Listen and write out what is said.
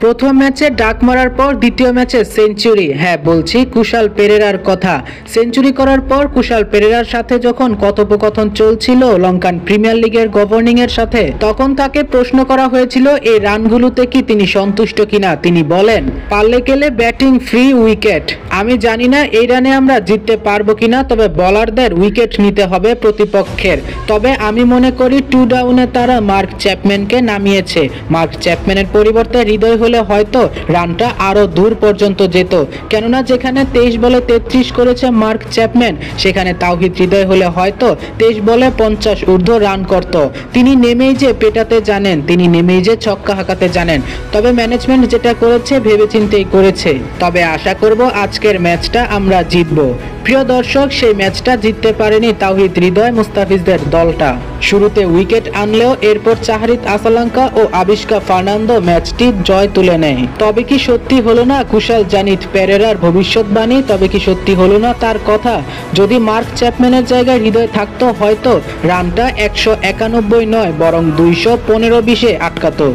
প্রথম ম্যাচে ডাক মারার পর দ্বিতীয় ম্যাচে সেঞ্চুরি। হ্যাঁ, বলছি কুশাল পেরেরার কথা। সেঞ্চুরি করার পর কুশাল পেরেরার সাথে যখন কথোপকথন চলছিল লঙ্কান প্রিমিয়ার লিগের গভর্নিং এর সাথে, তখন তাকে প্রশ্ন করা হয়েছিল এই রানগুলোতে কি তিনি সন্তুষ্ট কিনা। তিনি বলেন, পারলে গেলে ব্যাটিং ফ্রি উইকেট। আমি জানি না এই রানে আমরা জিততে পারবো কিনা, তবে বোলারদের উইকেট নিতে হবে প্রতিপক্ষের। তবে আমি মনে করি 2 ডাউনে তারা মার্ক চ্যাপম্যানকে নামিয়েছে। মার্ক চ্যাপম্যানের পরিবর্তে হৃদয় হলে হয়তো রানটা আরো দূর পর্যন্ত যেত, কেননা যেখানে 23 বলে 33 করেছে মার্ক চ্যাপম্যান, সেখানে তাওহিদ হৃদয় হলে হয়তো 23 বলে 50 ঊর্ধ্ব রান করত। তিনি নেমেই যে পেটাতে জানেন, তিনি নেমেই যে ছক্কা হাঁকাতে জানেন। তবে ম্যানেজমেন্ট যেটা করেছে ভেবেচিন্তেই করেছে। তবে আশা করব আজকের ম্যাচটা আমরা জিতব। প্রিয় দর্শক, সেই ম্যাচটা জিততে পারেনি তাওহিদ হৃদয় মুস্তাফিজদের দলটা। শুরুতে উইকেট আনলেও এরপর চাহারিত আসালাঙ্কা ও আবিষ্কা ফার্নান্দো ম্যাচটি জয় তুলে নেয়। তবে কি সত্যি হলো না কুশাল জানিত পেরেরার ভবিষ্যৎবাণী? তবে কি সত্যি হলো না তার কথা? যদি মার্ক চ্যাপম্যানের জায়গায় হৃদয় থাকতো, হয়তো রানটা 191 নয় বরং 215-20-এ আটকাতো।